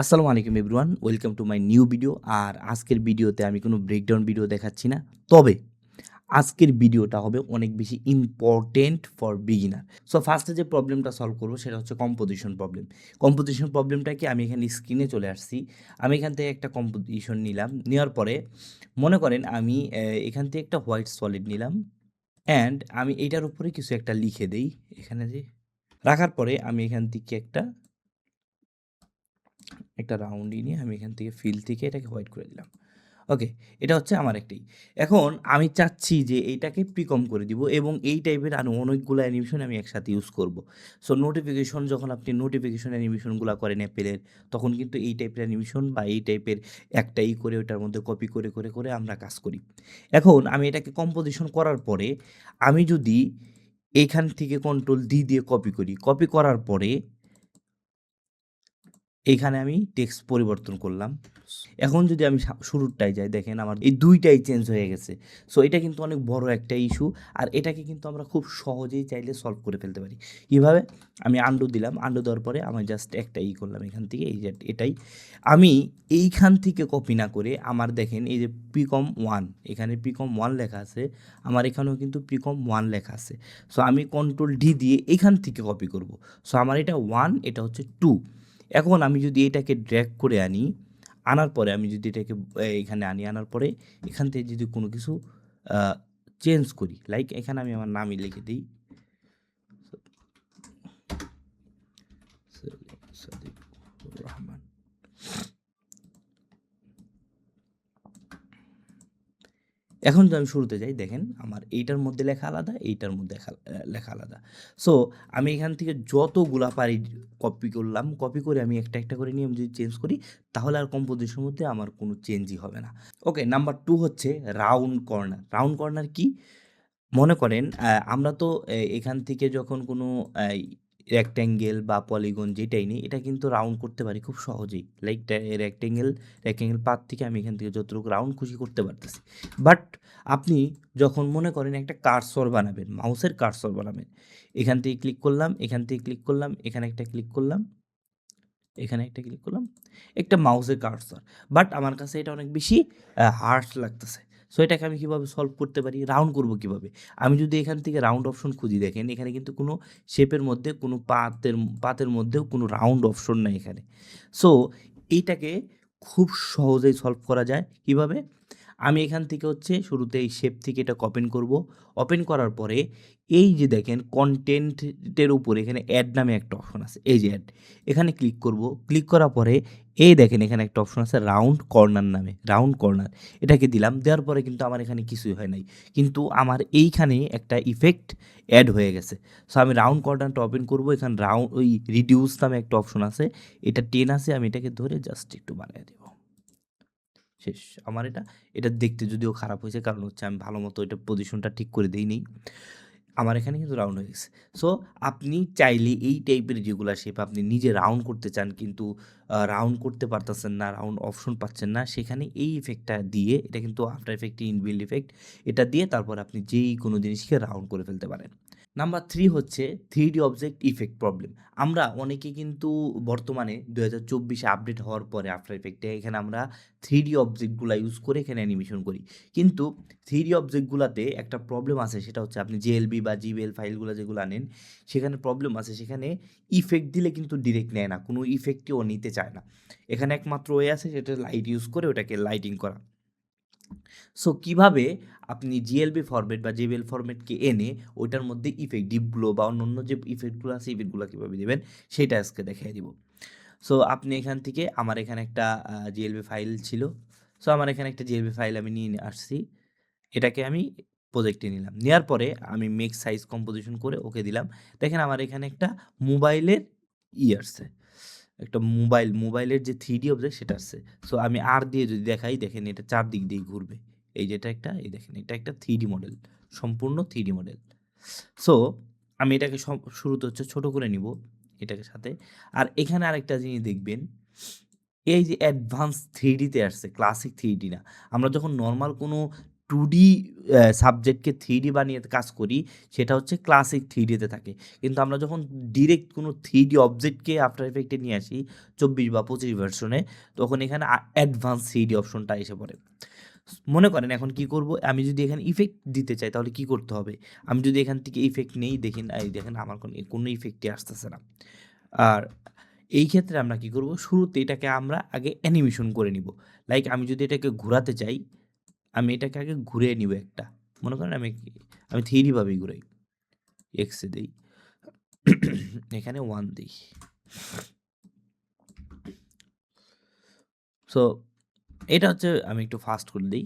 আসসালামু আলাইকুম everyone, welcome to my new video. আর আজকের ভিডিওতে আমি কোনো ব্রেকডাউন ভিডিও দেখাচ্ছি না। তবে আজকের ভিডিওটা হবে অনেক বেশি ইম্পর্টেন্ট ফর বিগিনার। সো ফার্স্টে যে প্রবলেমটা সলভ করবো সেটা হচ্ছে কম্পোজিশন প্রবলেম। কম্পোজিশন প্রবলেমটা কি, আমি এখানে স্ক্রিনে চলে আসছি। আমি এখান থেকে একটা কম্পোজিশন নিলাম, নেওয়ার পরে মনে করেন আমি এখান থেকে একটা হোয়াইট সলিড নিলাম অ্যান্ড আমি এইটার উপরে কিছু একটা লিখে দেই। এখানে যে রাখার পরে আমি এখান থেকে একটা রাউন্ডই নিয়ে আমি এখান থেকে ফিল থেকে এটাকে হোয়াইট করে দিলাম। ওকে, এটা হচ্ছে আমার একটাই। এখন আমি চাচ্ছি যে এইটাকে প্রিকম করে দিব এবং এই টাইপের আরও অনেকগুলো অ্যানিমেশন আমি একসাথে ইউজ করব। সো নোটিফিকেশন, যখন আপনি নোটিফিকেশন অ্যানিমেশনগুলো করেন অ্যাপেলের, তখন কিন্তু এই টাইপের অ্যানিমেশন বা এই টাইপের একটাই করে ওটার মধ্যে কপি করে করে করে আমরা কাজ করি। এখন আমি এটাকে কম্পোজিশন করার পরে আমি যদি এইখান থেকে কন্ট্রোল ডি দিয়ে কপি করি, কপি করার পরে এইখানে আমি টেক্সট পরিবর্তন করলাম। এখন যদি আমি শুরুরটায় যাই, দেখেন আমার এই ২ টাই চেঞ্জ হয়ে গেছে। সো এটা কিন্তু অনেক বড় একটা ইস্যু। আর এটাকে কিন্তু আমরা খুব সহজেই চাইলে সলভ করে ফেলতে পারি। কিভাবে? আমি আন্ডু দিলাম, আন্ডু দেওয়ার পরে আমি জাস্ট একটা করলাম এখান থেকে, এই যে এটাই। আমি এইখান থেকে কপি না করে আমার দেখেন এই যে পিকম 1, এখানে পিকম 1 লেখা আছে, আমার এখানেও কিন্তু পিকম 1 লেখা আছে। সো আমি কন্ট্রোল ডি দিয়ে এখান থেকে কপি করব। সো আমার এটা 1, এটা হচ্ছে 2। এখন আমি যদি এটাকে ড্র্যাগ করে আনি, আনার পরে আমি যদি এটাকে এখানে আনার পরে এখান থেকে যদি কোনো কিছু চেঞ্জ করি, লাইক এখানে আমি আমার নামই লিখে দিই, সাদিকুর রহমান। এখন যদি আমি শুরুতে যাই, দেখেন আমার এইটার মধ্যে লেখা আলাদা, এইটার মধ্যে লেখা আলাদা। সো আমি এখান থেকে যতগুলা পারি কপি করলাম, কপি করে আমি একটা একটা করে নিয়ে আমি যদি চেঞ্জ করি, তাহলে আর কম্পোজিশনের মধ্যে আমার কোনো চেঞ্জই হবে না। ওকে, নাম্বার 2 হচ্ছে রাউন্ড কর্নার। রাউন্ড কর্নার কি? মনে করেন আমরা তো এখান থেকে যখন কোনো এই রেক্ট্যাঙ্গেল বা পলিগন যেটাই নিই, এটা কিন্তু রাউন্ড করতে পারি খুব সহজেই। লাইক রেক্ট্যাঙ্গেল পাত থেকে আমি এখান থেকে যতটুকু রাউন্ড খুশি করতে পারতেছি। বাট আপনি যখন মনে করেন একটা কার্সর বানাবেন, মাউসের কার্সর বানাবেন, এখান থেকে ক্লিক করলাম, এখান থেকে ক্লিক করলাম, এখানে একটা ক্লিক করলাম, এখানে একটা ক্লিক করলাম, একটা মাউসের কার্সর। বাট আমার কাছে এটা অনেক বেশি হার্শ লাগতেছে। সো এটাকে আমি কীভাবে সলভ করতে পারি? রাউন্ড করব কীভাবে? আমি যদি এখান থেকে রাউন্ড অপশন খুঁজি, দেখেন এখানে কিন্তু কোনো শেপের মধ্যে, কোনো পাতের মধ্যেও কোনো রাউন্ড অপশন নাই এখানে। সো এইটাকে খুব সহজেই সলভ করা যায়। কিভাবে? আমি এখান থেকে হচ্ছে শুরুতে এই শেপ থেকে এটা ওপেন করব। ওপেন করার পরে এই যে দেখেন কনটেন্টের উপরে এখানে অ্যাড নামে একটা অপশন আছে, এই যে অ্যাড, এখানে ক্লিক করব। ক্লিক করার পরে এই দেখেন এখানে একটা অপশন আছে রাউন্ড কর্নার নামে, রাউন্ড কর্নার, এটাকে দিলাম। দেওয়ার পরে কিন্তু আমার এখানে কিছুই হয় নাই, কিন্তু আমার এইখানে একটা ইফেক্ট অ্যাড হয়ে গেছে। সো আমি রাউন্ড কর্নারটা ওপেন করব, এখানে রাউন্ড ওই রিডিউস নামে একটা অপশন আছে, এটা 10 আছে, আমি এটাকে ধরে জাস্ট একটু বানিয়ে দেব। শেষ আমার এটা। এটা দেখতে যদিও খারাপ হয়েছে, কারণ হচ্ছে আমি ভালো মতো এটা পজিশনটা ঠিক করে দেইনি। আমার এখানে কিন্তু রাউন্ড হয়ে গেছে। সো আপনি চাইলে এই টাইপের যেগুলা শেপ আপনি নিজে রাউন্ড করতে চান, কিন্তু রাউন্ড করতে পারতেছেন না, রাউন্ড অপশন পাচ্ছেন না, সেখানে এই ইফেক্টটা দিয়ে, এটা কিন্তু আফটার ইফেক্ট ইনবিল্ড ইফেক্ট, এটা দিয়ে তারপর আপনি যেই কোনো জিনিসকে রাউন্ড করে ফেলতে পারেন। নাম্বার 3 হচ্ছে 3D অবজেক্ট ইফেক্ট প্রবলেম। আমরা অনেকে কিন্তু বর্তমানে 2024 এ আপডেট হওয়ার পরে আফটার ইফেক্টে এখানে আমরা 3D অবজেক্টগুলা ইউজ করে এখানে অ্যানিমেশন করি। কিন্তু 3D অবজেক্টগুলাতে একটা প্রবলেম আছে, সেটা হচ্ছে আপনি JLB বা GBL ফাইলগুলা যেগুলো আনেন, সেখানে প্রবলেম আছে। সেখানে ইফেক্ট দিলে কিন্তু ডিরেক্ট নেয় না, কোনো ইফেক্টই ও নিতে চায় না। এখানে একমাত্র ওয়ে আছে, সেটা লাইট ইউজ করে ওটাকে লাইটিং করা। সো কিভাবে আপনি জিএলবি ফরম্যাট বা জেবিএল ফরম্যাটকে এনে ওইটার মধ্যে ইফেক্ট ডিপগুলো বা অন্যান্য যে ইফেক্টগুলো আছে, ইফেক্টগুলো কীভাবে দেবেন সেটা আজকে দেখিয়ে দিব। সো আপনি এখান থেকে, আমার এখানে একটা জিএলবি ফাইল ছিল। সো আমার এখানে একটা জিএলবি ফাইল আমি নিয়ে আসছি, এটাকে আমি প্রজেক্টে নিলাম। নেওয়ার পরে আমি মেক সাইজ কম্পোজিশন করে ওকে দিলাম। দেখেন আমার এখানে একটা মোবাইলের আসছে, একটা মোবাইলের যে 3D অবজেক্ট সেটা আসছে। সো আমি আর দিয়ে যদি দেখাই, দেখেন এটা চারদিক দিয়ে ঘুরবে। এই যে এটা একটা, এই দেখেন এটা একটা 3D মডেল, সম্পূর্ণ 3D মডেল। সো আমি এটাকে শুরুতে হচ্ছে ছোট করে নিব এটাকে সাথে। আর এখানে আরেকটা জিনিস দেখবেন, এই যে অ্যাডভান্স 3D তে আসছে, ক্লাসিক 3D না। আমরা যখন নরমাল কোনো 2D সাবজেক্টকে 3D বানিয়ে কাজ করি, সেটা হচ্ছে ক্লাসিক 3D তে থাকে। কিন্তু আমরা যখন ডিরেক্ট কোনো 3D অবজেক্টকে আফটার ইফেক্টে নিয়ে আসি 24 বা 25 ভার্সনে, তখন এখানে অ্যাডভান্স 3D অপশনটা এসে পড়ে। মনে করেন এখন কি করব, আমি যদি এখানে ইফেক্ট দিতে চাই তাহলে কি করতে হবে? আমি যদি এখান থেকে ইফেক্ট নেই, দেখেন এই দেখেন আমার কোনো ইফেক্টই আসতেছে না। আর এই ক্ষেত্রে আমরা কি করব, শুরুতে এটাকে আমরা আগে অ্যানিমেশন করে নিব। লাইক আমি যদি এটাকে ঘোরাতে চাই, আমি এটাকে আগে ঘুরিয়ে নিব একটা। মনে করেন আমি 3D ভাবেই ঘুরাই। এক্স এ দেই, এখানে 1 দেই। সো এটা হচ্ছে, আমি একটু ফাস্ট করে দিই।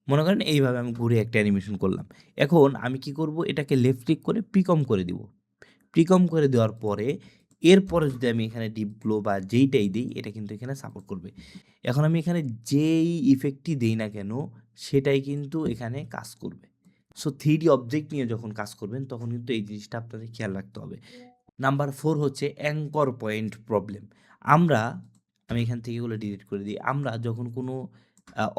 মনে করেন এইভাবে আমি ঘুরে একটা অ্যানিমেশন করলাম। এখন আমি কি করব, এটাকে লেফট ক্লিক করে প্রিকম করে দিব। প্রিকম করে দেওয়ার পরে এরপরে যদি আমি এখানে ডিপ গ্লো বা যেইটাই দিই, এটা কিন্তু এখানে সাপোর্ট করবে। এখন আমি এখানে যেই ইফেক্টই দেই না কেন, সেটাই কিন্তু এখানে কাজ করবে। সো 3D অবজেক্ট নিয়ে যখন কাজ করবেন তখন কিন্তু এই জিনিসটা আপনাদের খেয়াল রাখতে হবে। নাম্বার 4 হচ্ছে অ্যাঙ্কর পয়েন্ট প্রবলেম। আমরা আমি এখান থেকে এগুলো ডিলিট করে দিই। আমরা যখন কোনো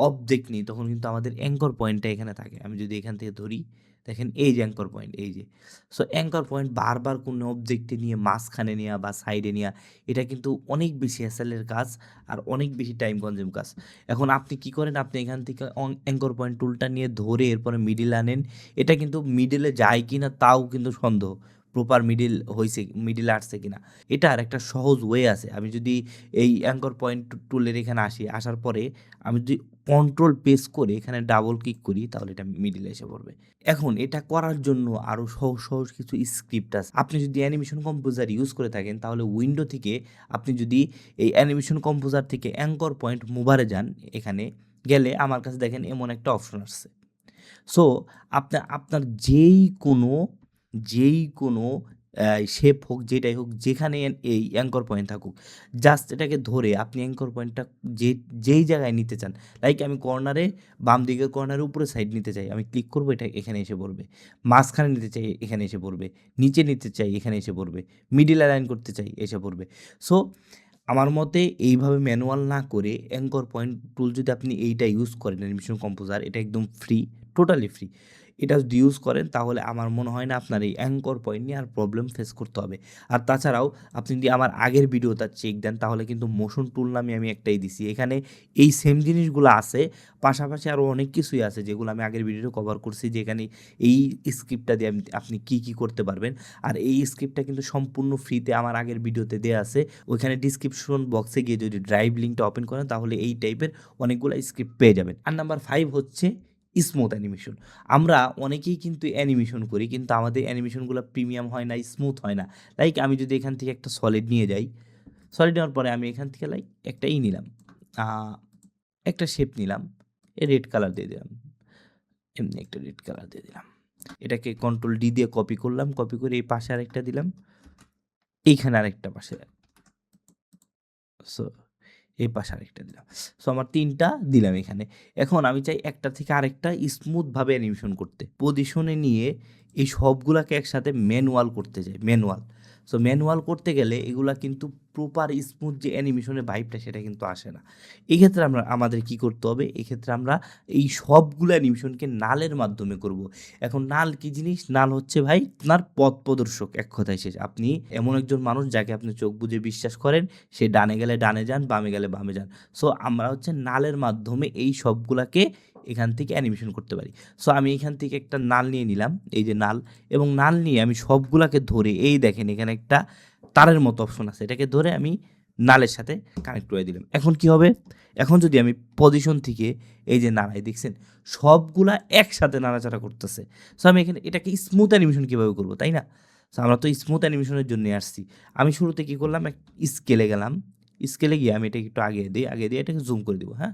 অবজেক্ট নিই তখন কিন্তু আমাদের অ্যাঙ্কর পয়েন্টটা এখানে থাকে। আমি যদি এখান থেকে ধরি, দেখেন এই যে অ্যাঙ্কর পয়েন্ট, এই যে। সো অ্যাঙ্কর পয়েন্ট বারবার কোনো অবজেক্টে নিয়ে মাঝখানে নেওয়া বা সাইডে নেওয়া, এটা কিন্তু অনেক বেশি হ্যাসেলের কাজ আর অনেক বেশি টাইম কনজিউম কাজ। এখন আপনি কি করেন, আপনি এখান থেকে অ্যাঙ্কর পয়েন্ট টুলটা নিয়ে ধরে এরপরে মিডল আনেন। এটা কিন্তু মিডলে যায় কিনা তাও কিন্তু সন্দেহ, প্রপার হইছে, মিডল আসছে কিনা। এটার একটা সহজ ওয়ে আছে। আমি যদি এই অ্যাঙ্কর পয়েন্ট টুলের এখানে আসি, আসার পরে আমি যদি কন্ট্রোল প্রেস করে এখানে ডাবল ক্লিক করি, তাহলে এটা মিডলে এসে পড়বে। এখন এটা করার জন্য আরও সহজ সহজ কিছু স্ক্রিপ্ট আছে। আপনি যদি অ্যানিমেশন কম্পোজার ইউজ করে থাকেন, তাহলে উইন্ডো থেকে আপনি যদি এই অ্যানিমেশন কম্পোজার থেকে অ্যাঙ্কর পয়েন্ট মুভারে যান, এখানে গেলে আমার কাছে দেখেন এমন একটা অপশন আসছে। সো আপনার যেই কোনো শেপ হোক, যেটাই হোক, যেখানে এই অ্যাঙ্কর পয়েন্ট থাকুক, জাস্ট এটাকে ধরে আপনি অ্যাঙ্কর পয়েন্টটা যেই জায়গায় নিতে চান, লাইক আমি কর্নারে, বাম দিকের কর্নারে উপরে সাইড নিতে চাই, আমি ক্লিক করব, এটা এখানে এসে পড়বে। মাঝখানে নিতে চাই, এখানে এসে পড়বে। নিচে নিতে চাই, এখানে এসে পড়বে। মিডল অ্যালাইন করতে চাই, এসে পড়বে। সো আমার মতে এইভাবে ম্যানুয়াল না করে অ্যাঙ্কর পয়েন্ট টুল যদি আপনি এইটা ইউজ করেন, অ্যানিমেশন কম্পোজার, এটা একদম ফ্রি, টোটালি ফ্রি। এটা যদি ইউজ করেন তাহলে আমার মনে হয় না আপনার এই অ্যাঙ্কর পয়েন্ট নিয়ে আর প্রবলেম ফেস করতে হবে। আর তাছাড়াও আপনি যদি আমার আগের ভিডিওটা চেক দেন, তাহলে কিন্তু মোশন টুল নামে আমি একটাই দিছি, এখানে এই সেম জিনিসগুলো আছে। পাশাপাশি আরও অনেক কিছুই আছে যেগুলো আমি আগের ভিডিওতে কভার করছি, যেখানে এই স্ক্রিপ্টটা দিয়ে আপনি কী কী করতে পারবেন। আর এই স্ক্রিপ্টটা কিন্তু সম্পূর্ণ ফ্রিতে আমার আগের ভিডিওতে দেওয়া আছে। ওইখানে ডিসক্রিপশন বক্সে গিয়ে যদি ড্রাইভ লিঙ্কটা ওপেন করেন, তাহলে এই টাইপের অনেকগুলো স্ক্রিপ্ট পেয়ে যাবেন। আর নাম্বার 5 হচ্ছে স্মুথ অ্যানিমেশন। আমরা অনেকেই কিন্তু অ্যানিমেশন করি, কিন্তু আমাদের অ্যানিমেশনগুলো প্রিমিয়াম হয় না, স্মুথ হয় না। লাইক আমি যদি এখান থেকে একটা সলিড নিয়ে যাই, সলিড নেওয়ার পরে আমি এখান থেকে লাইক একটা নিলাম, একটা শেপ নিলাম, রেড কালার দিয়ে দিলাম, এমনি একটা রেড কালার দিয়ে দিলাম। এটাকে কন্ট্রোল ডি দিয়ে কপি করলাম, কপি করে এই পাশে আরেকটা দিলাম, এইখানে আরেকটা পাশে, সো এই পাশে আরেকটা দিলাম। সো আমার ৩টা দিলাম এখানে। এখন আমি চাই একটা থেকে আরেকটা স্মুথভাবে অ্যানিমেশন করতে। পজিশনে নিয়ে এই সবগুলাকে একসাথে ম্যানুয়াল করতে চাই, ম্যানুয়াল। সো ম্যানুয়াল করতে গেলে এগুলা কিন্তু প্রপার স্মুথ যে অ্যানিমেশনের ভাইবটা, সেটা কিন্তু আসে না। এক্ষেত্রে আমাদের কি করতে হবে? এক্ষেত্রে আমরা এই সবগুলো অ্যানিমেশনকে নালের মাধ্যমে করব। এখন নাল কি জিনিস? নাল হচ্ছে ভাই আপনার পথ প্রদর্শক, এক কথায় শেষ। আপনি এমন একজন মানুষ যাকে আপনি চোখ বুজে বিশ্বাস করেন, সে ডানে গেলে ডানে যান, বামে গেলে বামে যান। সো আমরা হচ্ছে নালের মাধ্যমে এই সবগুলাকে এখান থেকে অ্যানিমেশন করতে পারি। সো আমি এখান থেকে একটা নাল নিয়ে নিলাম, এই যে নাল, এবং নাল নিয়ে আমি সবগুলাকে ধরে, এই দেখেন এখানে একটা তারের মতো অপশন আছে, এটাকে ধরে আমি নালের সাথে কানেক্ট করে দিলাম। এখন কি হবে? এখন যদি আমি পজিশন থেকে এই যে নাড়াই, দেখছেন সবগুলা একসাথে নাড়াচাড়া করতেছে। সো আমি এখানে এটাকে স্মুথ অ্যানিমেশন কীভাবে করবো, তাই না? সো আমরা তো স্মুথ অ্যানিমেশনের জন্য আসছি। আমি শুরুতে কী করলাম, স্কেলে গেলাম, স্কেলে গিয়ে আমি এটাকে একটু আগে দিই, আগে দিয়ে এটাকে জুম করে দিব। হ্যাঁ,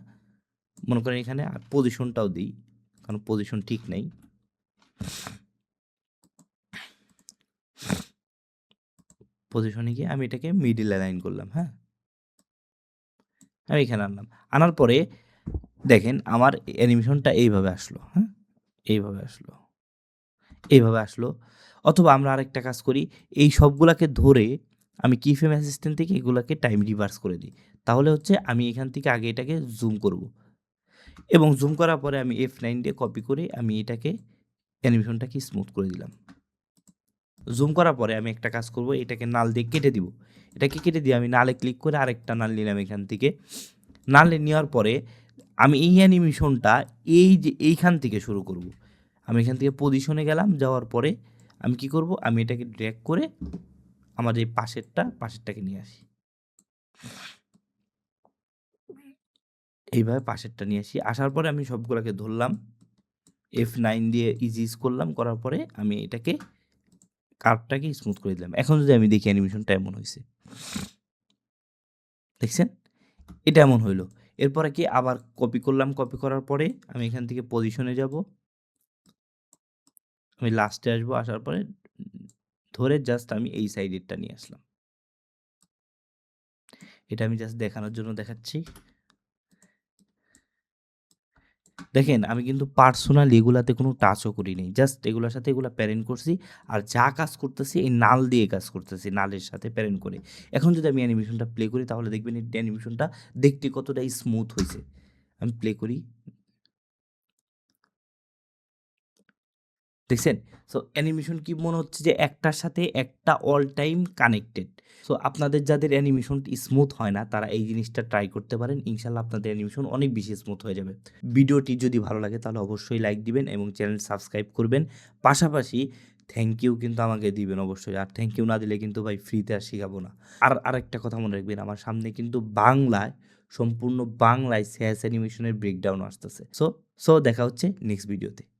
মনে করেন এখানে আর পজিশনটাও দিই, কারণ পজিশন ঠিক নেই। পজিশনে গিয়ে আমি এটাকে মিডিল অ্যালাইন করলাম। হ্যাঁ, আমি এখানে আনলাম, আনার পরে দেখেন আমার অ্যানিমেশনটা এইভাবে আসলো। হ্যাঁ, এইভাবে আসলো, এইভাবে আসলো। অথবা আমরা আরেকটা কাজ করি, এই সবগুলাকে ধরে আমি কিফ্রেম অ্যাসিস্ট্যান্ট থেকে এগুলাকে টাইম রিভার্স করে দিই। তাহলে হচ্ছে আমি এখান থেকে আগে এটাকে জুম করব। এবং জুম করার পরে আমি F9 দিয়ে কপি করে আমি এটাকে অ্যানিমেশনটাকে স্মুথ করে দিলাম। জুম করার পরে আমি একটা কাজ করব, এটাকে নাল দিয়ে কেটে দিব। এটাকে কেটে দিয়ে আমি নালে ক্লিক করে আরেকটা নাল নিলাম এখান থেকে। নালে নেওয়ার পরে আমি এই অ্যানিমেশনটা এই যে এইখান থেকে শুরু করব। আমি এখান থেকে পজিশনে গেলাম, যাওয়ার পরে আমি কি করব, আমি এটাকে ড্র্যাগ করে আমার এই পাশেরটাকে নিয়ে আসি। এইভাবে পাশেরটা নিয়ে আসি। আসার পরে আমি সবগুলাকে ধরলাম, F9 দিয়ে ইজ করলাম, করার পরে আমি এটাকে কার্ভটাকে স্মুথ করে দিলাম। এখন যদি আমি দেখি অ্যানিমেশনটা এমন হইছে। দেখছেন? এটা এমন হইলো। এরপরে কি আবার কপি করলাম, কপি করার পরে আমি এখান থেকে পজিশনে যাব। আমি লাস্টে আসবো, আসার পরে ধরে জাস্ট আমি এই সাইডেরটা নিয়ে আসলাম। এটা আমি জাস্ট দেখানোর জন্য দেখাচ্ছি। দেখেন আমি কিন্তু পার্সোনালি এগুলাতে কোনো টাচও করি নাই। জাস্ট এগুলার সাথে এগুলা প্যারেন্ট করছি। আর যা কাজ করতেছি এই নাল দিয়ে কাজ করতেছি, নালের সাথে প্যারেন্ট করে। এখন যদি আমি অ্যানিমেশনটা প্লে করি তাহলে দেখবেন এই অ্যানিমেশনটা দেখতে কতটা স্মুথ হইছে। আমি প্লে করি। দেখছেন? সো অ্যানিমেশন কি মনে হচ্ছে যে একটার সাথে একটা অল টাইম কানেক্টেড। সো আপনাদের যাদের অ্যানিমেশন স্মুথ হয় না তারা এই জিনিসটা ট্রাই করতে পারেন। ইনশাআল্লাহ আপনাদের অ্যানিমেশন অনেক বেশি স্মুথ হয়ে যাবে। ভিডিওটি যদি ভালো লাগে তাহলে অবশ্যই লাইক দিবেন এবং চ্যানেল সাবস্ক্রাইব করবেন। পাশাপাশি থ্যাংক ইউ কিন্তু আমাকে দিবেন অবশ্যই। আর থ্যাংক ইউ না দিলে কিন্তু ভাই ফ্রিতে আর শিখাবো না। আর আরেকটা কথা মনে রাখবেন, আমার সামনে কিন্তু বাংলায়, সম্পূর্ণ বাংলায় স্যাস অ্যানিমেশনের ব্রেকডাউন আসতেছে। সো দেখা হচ্ছে নেক্সট ভিডিওতে।